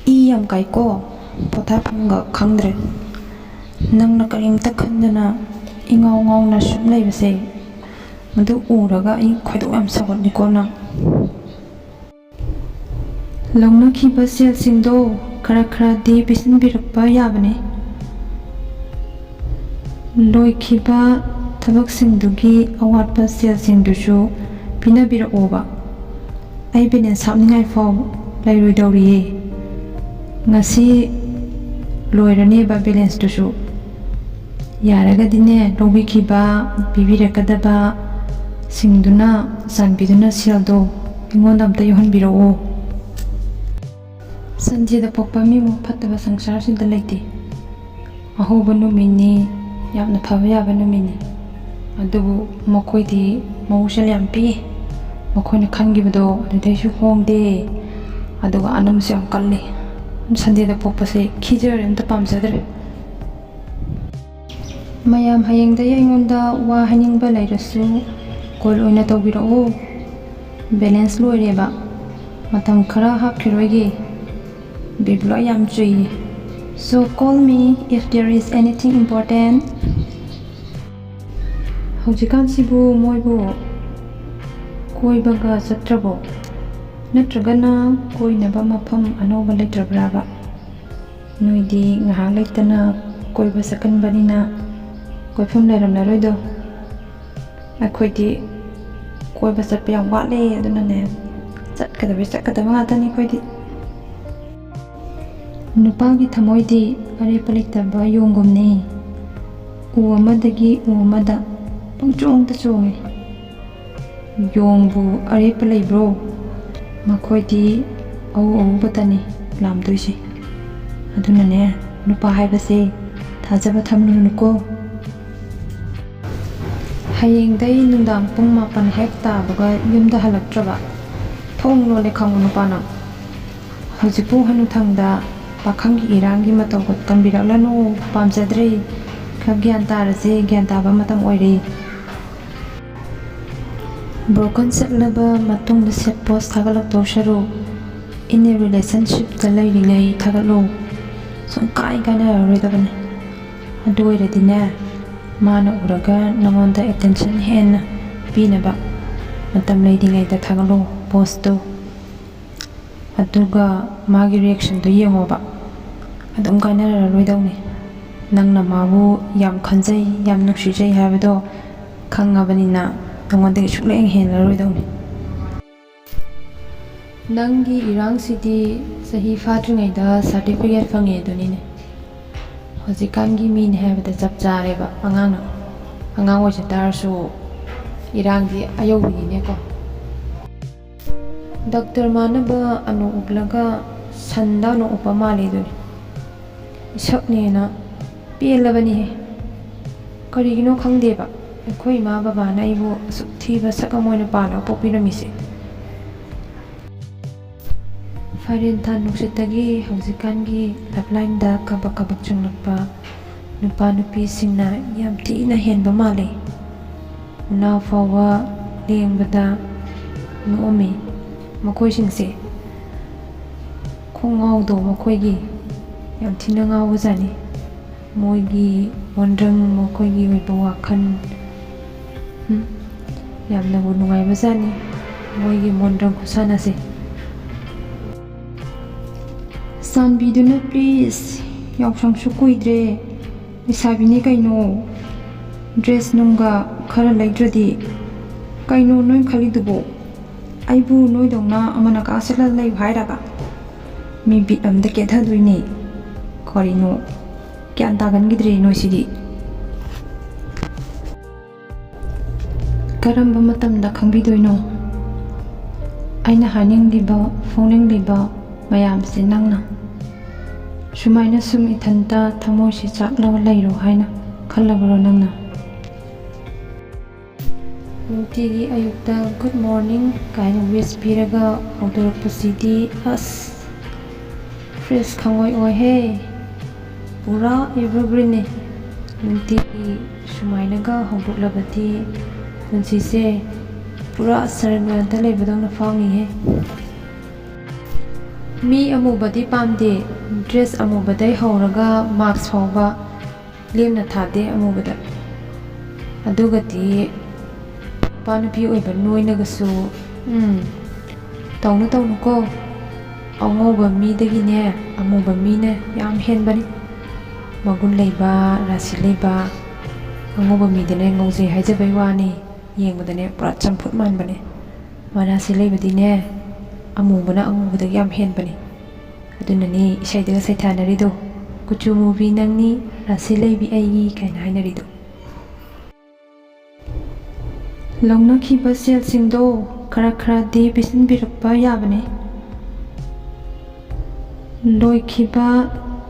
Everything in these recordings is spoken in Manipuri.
yam kaiko pothabhamga khangde nangna karimta khandana ingau ngau na sum leibase madu uraga I khoidu am sagot nikona longna khiba sel singdo khara khara di bisin birakpa yabane loi khiba thabak singdugi awatpa sel singdushu pina bira oba ai benen sapningai fo lairoi dawriye ngasi loirani ba balance dushu yaraga dine lobi khiba bibirakadaba singduna sanbiduna seldo ingonda amta yohan birao sanjida pokpa mi mo phattaba sangsar sinda leite ahoba numini yamna phaba yaba numini adubu mokoidi mawusal yam pi mokoina khangibado adudaisu hongde aduga anamse am kalli sanjida pokpa se khijare amta pamjadre mayam hayengda ingonda wa haningba lairasu kol oina tawbirao balance loireba matam khara hapkhiroigi biblo yam chui so call me if there is anything important hojikan sibu moibu koibaga satrabo natragana koinaba mafam anoba letrabraba noidi ngaha leitana koiba sakanbanina koifam leiramnaroido akoidi koiba satpa yam watle adunane chatkadaba ngatani koidi nupagi thamoidi arepa leitaba yongomne u amadagi u amada pangchongta chonge yongbu arepa leibro makoidi au batani lamdoise adunane nupa haibase thajaba thamnunuko hayengdai nungdang pung mapan hekta baga yumda halaktraba thong lole khangu nupana hojipu hanu thangda pakhangi irangi matawgot kambirakhlanu pamjadre khagyan tarase gyan taba matam oire broken setlaba matungda set post thagalak tawsharu in a relationship ta lairingai thagalo songkai kana roidabane aduire dina mana uraga namonda attention hen pinaba matam lairingai ta thagalo post to aduga magi reaction to yengoba adum kana roidawne nangna mabu yam khanjai yam nuksijai habado khangabanina nangonde sukleng hen roidawne nangi irang city sahi fatringai da certificate fange donine hojikangi min habada chapchareba angang ojatarsu irang di ayobini ko doctor manaba anu ublaga sanda no upamali duni isakne na pelabani he karigino khangdeba khoi ma baba na ibu sukthi ba sakamoina pala popiramise farin than nuksitagi haujikangi upline da kabak changlakpa nupa nupi singna yam tina henba male na fawa lengbada nomi makoi singse khongau do makoi gi yam thina ngau bajani moi gi wondrang makoi gi oiba wakhan yam na bunungai bajani moi gi mondrang khusana se sanbiduna please yaksang su kuidre isabini kaino dress nunga khara laidradi kaino noi khali dubo aibu noi dongna amana ka sela lai bhairaga mi bit amda ke thaduini korino kyan tagan gidre noi sidi karamba matamda khangbidoino aina haning liba phoning liba mayam se nangna sumaina sum ithanta thamosi chaklawa lairo haina khallabaro nangna nutigi ayukta good morning kaina wish piraga haudorakpasidi as fresh khangoi oi he pura evergreen ne nutigi sumainaga haudoklabati punsise pura saranganta leibadongna fawngi he ꯃꯤ ꯑꯃꯨꯕꯗꯤ ꯄꯥꯝꯗꯦ ꯗ꯭ꯔꯦꯁ ꯑꯃꯨꯕꯗꯩ ꯍꯧꯔꯒ ꯃꯥꯛꯁ ꯐꯥꯎꯕ ꯂꯦꯝꯅ ꯊꯥꯗꯦ ꯑꯃꯨꯕꯗ ꯑꯗꯨꯒꯗꯤ ꯅꯨꯄꯥ ꯅꯨꯄꯤ ꯑꯣꯏꯕ ꯅꯣꯏꯅꯒꯁꯨ ꯇꯧꯅꯨꯀꯣ ꯑꯉꯧꯕ ꯃꯤꯗꯒꯤꯅꯦ ꯑꯃꯨꯕ ꯃꯤꯅ ꯌꯥꯝ ꯍꯦꯟꯕꯅꯤ ꯃꯒꯨꯟ ꯂꯩꯕ ꯔꯥꯁꯤ ꯂꯩꯕ ꯑꯉꯧꯕ ꯃꯤꯗꯅꯦ ꯉꯧꯖꯩ ꯍꯥꯏꯖꯕꯩ ꯋꯥꯅꯤ ꯌꯦꯡꯕꯗꯅꯦ ꯄꯨꯔꯥ ꯆꯝꯐꯨꯠ ꯃꯥꯟꯕꯅꯦ ꯔꯥꯁꯤ ꯂꯩꯕꯗꯤꯅꯦ ꯑꯃꯨꯕꯅ ꯑꯉꯧꯕꯗꯒꯤ ꯌꯥꯝ ꯍꯦꯟꯕꯅꯤ ꯑꯗꯨꯅꯅꯤ ꯏꯁꯩꯗꯒ ꯁꯩꯊꯥꯅꯔꯤꯗꯣ ꯀꯨꯆꯨ ꯃꯨꯕꯤ ꯅꯪꯅꯤ ꯔꯥꯁꯤ ꯂꯩꯕꯤ ꯑꯩꯒꯤ ꯀꯥꯏꯅ ꯍꯥꯏꯅꯔꯤꯗꯣ ꯂꯧꯅꯈꯤꯕ ꯁꯦꯜꯁꯤꯡꯗꯣ ꯈꯔꯗꯤ ꯄꯤꯁꯤꯟꯕꯤꯔꯛꯄ ꯌꯥꯕꯅꯤ ꯂꯣꯏꯈꯤꯕ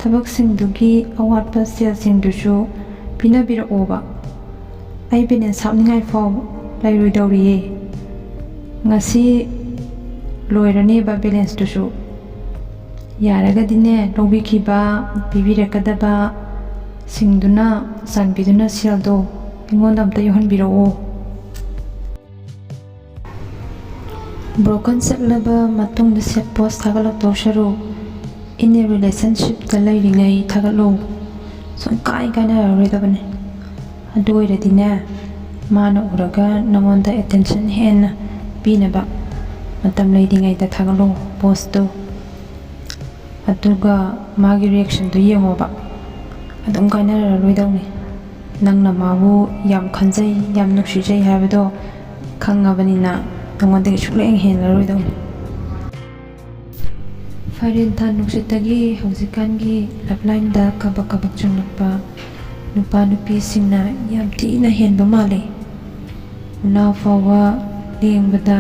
ꯊꯕꯛꯁꯤꯡꯗꯨꯒꯤ ꯑꯋꯥꯠꯄ ꯁꯦꯜꯁꯤꯡꯗꯨꯁꯨ ꯄꯤꯅꯕꯤꯔꯛꯑꯣꯕ ꯑꯩ ꯕꯦꯂꯦꯟꯁ ꯍꯥꯞꯅꯤꯡꯉꯥꯏ ꯐꯥꯎ ꯂꯩꯔꯣꯏꯗꯧꯔꯤꯌꯦ ꯉꯁꯤ ꯂꯣꯏꯔꯅꯦꯕ ꯕꯦꯂꯦꯟꯁꯇꯨꯁꯨ ꯌꯥꯔꯒꯗꯤꯅꯦ ꯂꯧꯕꯤꯈꯤꯕ ꯄꯤꯕꯤꯔꯛꯀꯗꯕ ꯁꯤꯡꯗꯨꯅ ꯆꯥꯟꯕꯤꯗꯨꯅ ꯁꯦꯜꯗꯣ ꯑꯩꯉꯣꯟꯗ ꯑꯝꯇ ꯌꯧꯍꯟꯕꯤꯔꯛꯑꯣ ꯕ꯭ꯔꯣꯀꯟ ꯆꯠꯂꯕ ꯃꯇꯨꯡꯗ ꯁꯦꯠ ꯄꯣꯁ ꯊꯥꯒꯠꯂꯛꯇꯧ ꯁꯔꯨꯛ ꯏꯟ ꯑꯦ ꯔꯤꯂꯦꯁꯟꯁꯤꯞꯇ ꯂꯩꯔꯤꯉꯩ ꯊꯥꯒꯠꯂꯨ ꯁꯨꯡꯀꯥꯏ ꯀꯥꯏꯅꯔꯔꯣꯏꯗꯕꯅꯤ ꯑꯗꯨ ꯑꯣꯏꯔꯗꯤꯅꯦ ꯃꯥꯅ ꯎꯔꯒ ꯅꯉꯣꯟꯗ ꯑꯦꯇꯦꯟꯁꯟ ꯍꯦꯟꯅ ꯄꯤꯅꯕ ꯃꯇꯝ ꯂꯩꯔꯤꯉꯩꯗ ꯊꯥꯒꯠꯂꯨ ꯄꯣꯁꯇꯨ ꯑꯗꯨꯒ ꯃꯥꯒꯤ ꯔꯤꯌꯦꯛꯁꯟꯗꯨ ꯌꯦꯡꯉꯣꯕ ꯑꯗꯨꯝ ꯀꯥꯏꯅꯔꯔꯣꯏꯗꯧꯅꯤ ꯅꯪꯅ ꯃꯥꯕꯨ ꯌꯥꯝ ꯈꯟꯖꯩ ꯌꯥꯝ ꯅꯨꯡꯁꯤꯖꯩ ꯍꯥꯏꯕꯗꯣ ꯈꯪꯉꯕꯅꯤꯅ ꯅꯉꯣꯟꯗꯒꯤ ꯁꯨꯛꯂꯦꯡ ꯍꯦꯜꯂꯔꯣꯏꯗꯧꯅꯤ ꯐꯥꯏꯔꯦꯟꯊꯥ ꯅꯨꯡꯁꯤꯠꯇꯒꯤ ꯍꯧꯖꯤꯛꯀꯥꯟꯒꯤ ꯂꯞꯂꯥꯏꯟꯗ ꯀꯕꯛ ꯆꯪꯂꯛꯄ ꯅꯨꯄꯥ ꯅꯨꯄꯤꯁꯤꯡꯅ ꯌꯥꯝ ꯊꯤꯅ ꯍꯦꯟꯕ ꯃꯥꯜꯂꯤ ꯎꯅꯥ ꯐꯥꯎꯕ ꯂꯦꯡꯕꯗ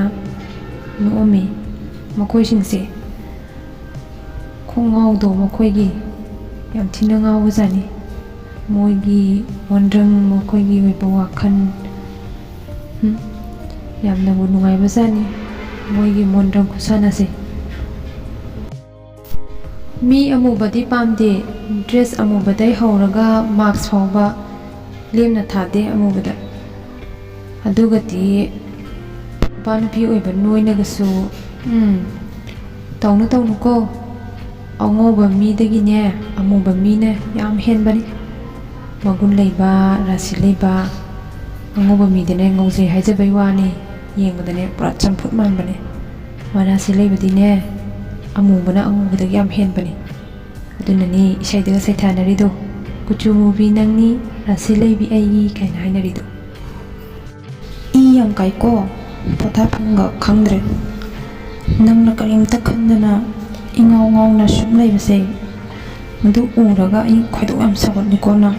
ꯅꯣꯛꯑꯝꯃꯤ ꯃꯈꯣꯏꯁꯤꯡꯁꯦ ꯈꯣꯡꯉꯥꯎꯗꯣ ꯃꯈꯣꯏꯒꯤ ꯌꯥꯝ ꯊꯤꯅ ꯉꯥꯎꯕꯖꯥꯠꯅꯤ ꯃꯣꯏꯒꯤ ꯃꯣꯟꯗ꯭ꯔꯪ ꯃꯈꯣꯏꯒꯤ ꯑꯣꯏꯕ ꯋꯥꯈꯜ ꯌꯥꯝꯅꯕꯨ ꯅꯨꯡꯉꯥꯏꯕꯖꯥꯠꯅꯤ ꯃꯣꯏꯒꯤ ꯃꯣꯟꯗ꯭ꯔꯪ ꯈꯨꯁꯥꯟꯅꯁꯦ ꯃꯤ ꯑꯃꯨꯕꯗꯤ ꯄꯥꯝꯗꯦ ꯗ꯭ꯔꯦꯁ ꯑꯃꯨꯕꯗꯩ ꯍꯧꯔꯒ ꯃꯥꯛꯁ ꯐꯥꯎꯕ ꯂꯦꯝꯅ ꯊꯥꯗꯦ ꯑꯃꯨꯕꯗ ꯑꯗꯨꯒꯗꯤ ꯅꯨꯄꯥ ꯅꯨꯄꯤ ꯑꯣꯏꯕ ꯅꯣꯏꯅꯒꯁꯨ ꯇꯧꯅꯨꯀꯣ ꯑꯉꯧꯕ ꯃꯤꯗꯒꯤꯅꯦ ꯑꯃꯨꯕ ꯃꯤꯅ ꯌꯥꯝ ꯍꯦꯟꯕꯅꯤ ꯃꯒꯨꯟ ꯂꯩꯕ ꯔꯥꯁꯤ ꯂꯩꯕ ꯑꯉꯧꯕ ꯃꯤꯗꯅꯦ ꯉꯧꯖꯩ ꯍꯥꯏꯖꯕꯩ ꯋꯥꯅꯤ ꯌꯦꯡꯕꯗꯅꯦ ꯄꯨꯔꯥ ꯆꯝꯐꯨꯠ ꯃꯥꯟꯕꯅꯦ ꯔꯥꯁꯤ ꯂꯩꯕꯗꯤꯅꯦ ꯑꯃꯨꯕꯅ ꯑꯉꯧꯕꯗꯒꯤ ꯌꯥꯝ ꯍꯦꯟꯕꯅꯤ ꯑꯗꯨꯅꯅꯤ ꯏꯁꯩꯗꯒ ꯁꯩꯊꯥꯅꯔꯤꯗꯣ ꯀꯨꯆꯨ ꯃꯨꯕꯤ ꯅꯪꯅꯤ ꯔꯥꯁꯤ ꯂꯩꯕꯤ ꯑꯩꯒꯤ ꯀꯥꯏꯅ ꯍꯥꯏꯅꯔꯤꯗꯣ ꯏ ꯌꯥꯝ ꯀꯥꯏꯀꯣ ꯄꯣꯊꯥꯐꯝꯒ ꯈꯪꯗ꯭ꯔꯦ ꯅꯪꯅ ꯀꯔꯤꯝꯇ ꯈꯟꯗꯅ ꯏꯉꯥꯎ ꯉꯥꯎꯅ ꯁꯨꯝ ꯂꯩꯕꯁꯦ ꯃꯗꯨ ꯎꯔꯒ ꯑꯩ ꯈꯣꯏꯗꯧ ꯌꯥꯝ ꯁꯥꯎꯒꯠꯂꯤꯀꯣ ꯅꯪ